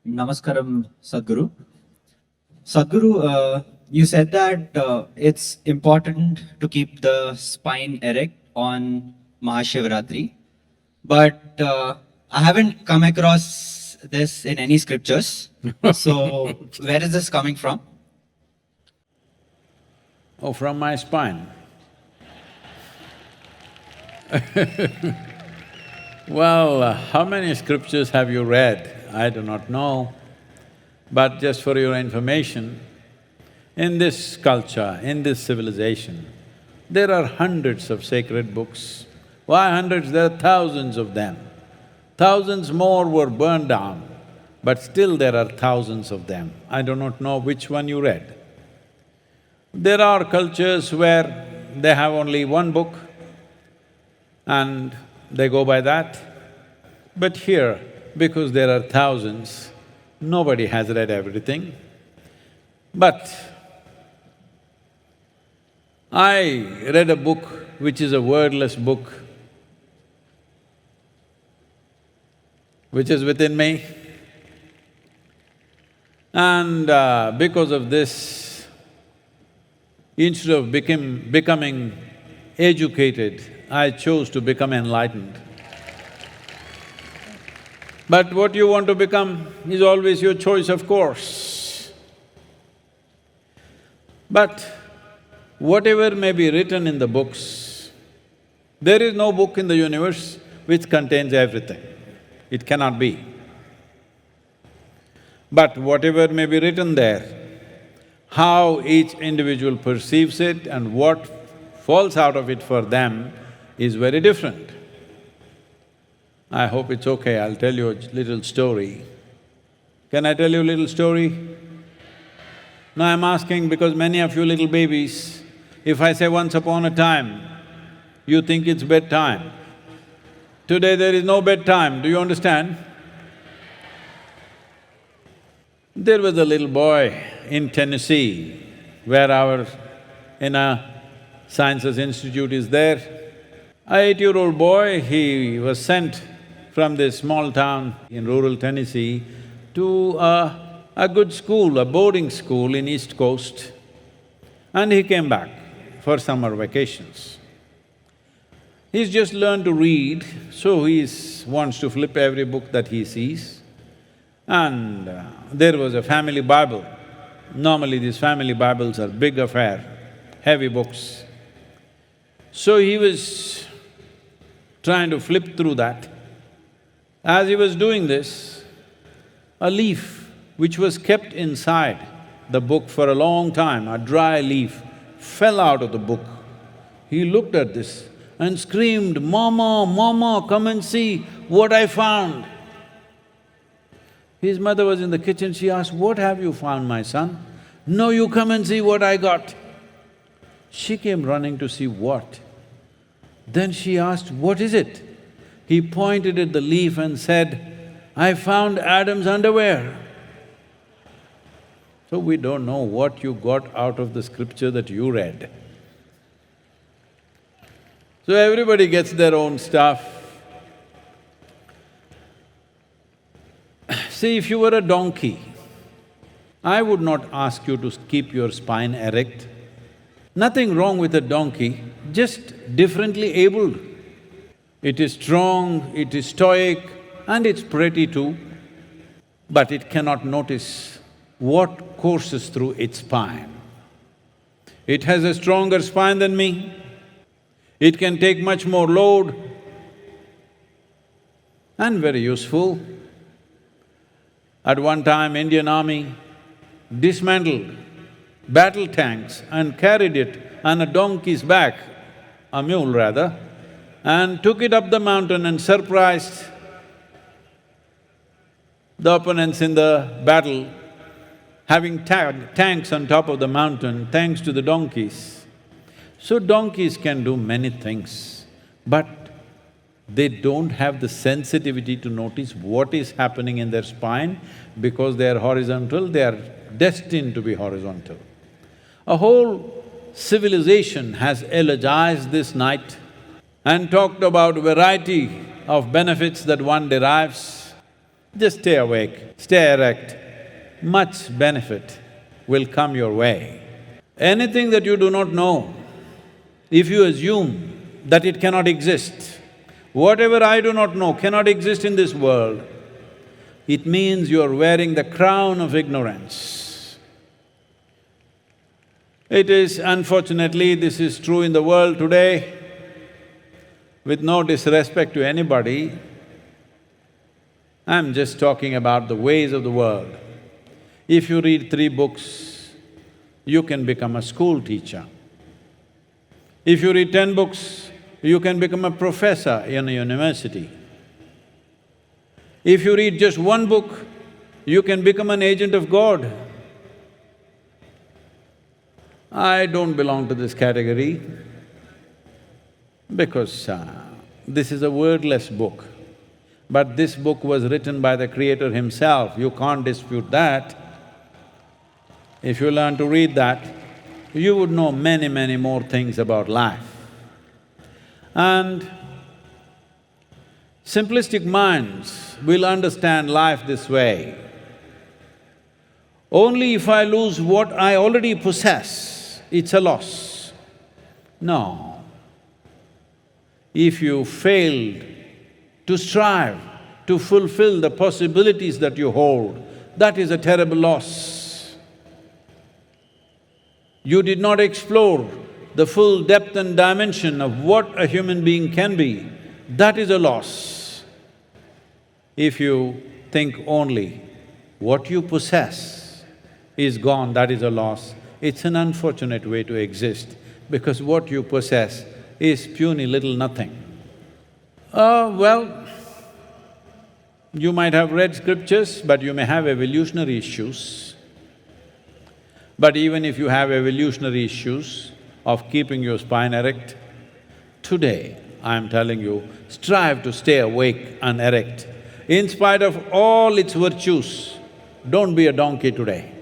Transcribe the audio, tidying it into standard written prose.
Namaskaram, Sadhguru. Sadhguru, you said that it's important to keep the spine erect on Mahashivratri, but I haven't come across this in any scriptures. So, where is this coming from? Oh, from my spine. Well, how many scriptures have you read? I do not know, but just for your information, in this culture, in this civilization, there are hundreds of sacred books. Why hundreds? There are thousands of them. Thousands more were burned down, but still there are thousands of them. I do not know which one you read. There are cultures where they have only one book and they go by that. But here, because there are thousands, nobody has read everything. But I read a book which is a wordless book, which is within me. And because of this, instead of becoming educated, I chose to become enlightened. But what you want to become is always your choice, of course. But whatever may be written in the books, there is no book in the universe which contains everything. It cannot be. But whatever may be written there, how each individual perceives it and what falls out of it for them is very different. I hope it's okay, I'll tell you a little story. Can I tell you a little story? No, I'm asking because many of you little babies, if I say once upon a time, you think it's bedtime. Today there is no bedtime, do you understand? There was a little boy in Tennessee, where our Sciences Institute is there. A 8-year-old boy, he was sent from this small town in rural Tennessee to a good school, a boarding school in East Coast, and he came back for summer vacations. He's just learned to read, so he wants to flip every book that he sees. And there was a family Bible. Normally these family Bibles are big affair, heavy books. So he was trying to flip through that. As he was doing this, a leaf which was kept inside the book for a long time, a dry leaf, fell out of the book. He looked at this and screamed, "Mama, Mama, come and see what I found." His mother was in the kitchen, she asked, "What have you found, my son?" "No, you come and see what I got." She came running to see what. Then she asked, "What is it?" He pointed at the leaf and said, "I found Adam's underwear." So we don't know what you got out of the scripture that you read. So everybody gets their own stuff. See, if you were a donkey, I would not ask you to keep your spine erect. Nothing wrong with a donkey, just differently abled. It is strong, it is stoic, and it's pretty too, but it cannot notice what courses through its spine. It has a stronger spine than me, it can take much more load and very useful. At one time, Indian Army dismantled battle tanks and carried it on a donkey's back, a mule rather, and took it up the mountain and surprised the opponents in the battle, having tanks on top of the mountain thanks to the donkeys. So donkeys can do many things, but they don't have the sensitivity to notice what is happening in their spine. Because they are horizontal, they are destined to be horizontal. A whole civilization has eulogized this night and talked about variety of benefits that one derives. Just stay awake, stay erect, much benefit will come your way. Anything that you do not know, if you assume that it cannot exist, whatever I do not know cannot exist in this world, it means you are wearing the crown of ignorance. It is, unfortunately, this is true in the world today. With no disrespect to anybody, I'm just talking about the ways of the world. If you read 3 books, you can become a school teacher. If you read 10 books, you can become a professor in a university. If you read just 1 book, you can become an agent of God. I don't belong to this category because this is a wordless book. But this book was written by the Creator himself, you can't dispute that. If you learn to read that, you would know many, many more things about life. And simplistic minds will understand life this way. Only if I lose what I already possess, it's a loss. No. If you failed to strive to fulfill the possibilities that you hold, that is a terrible loss. You did not explore the full depth and dimension of what a human being can be, that is a loss. If you think only what you possess is gone, that is a loss. It's an unfortunate way to exist because what you possess is puny little nothing. Well, you might have read scriptures, but you may have evolutionary issues. But even if you have evolutionary issues of keeping your spine erect, today I'm telling you, strive to stay awake and erect. In spite of all its virtues, don't be a donkey today.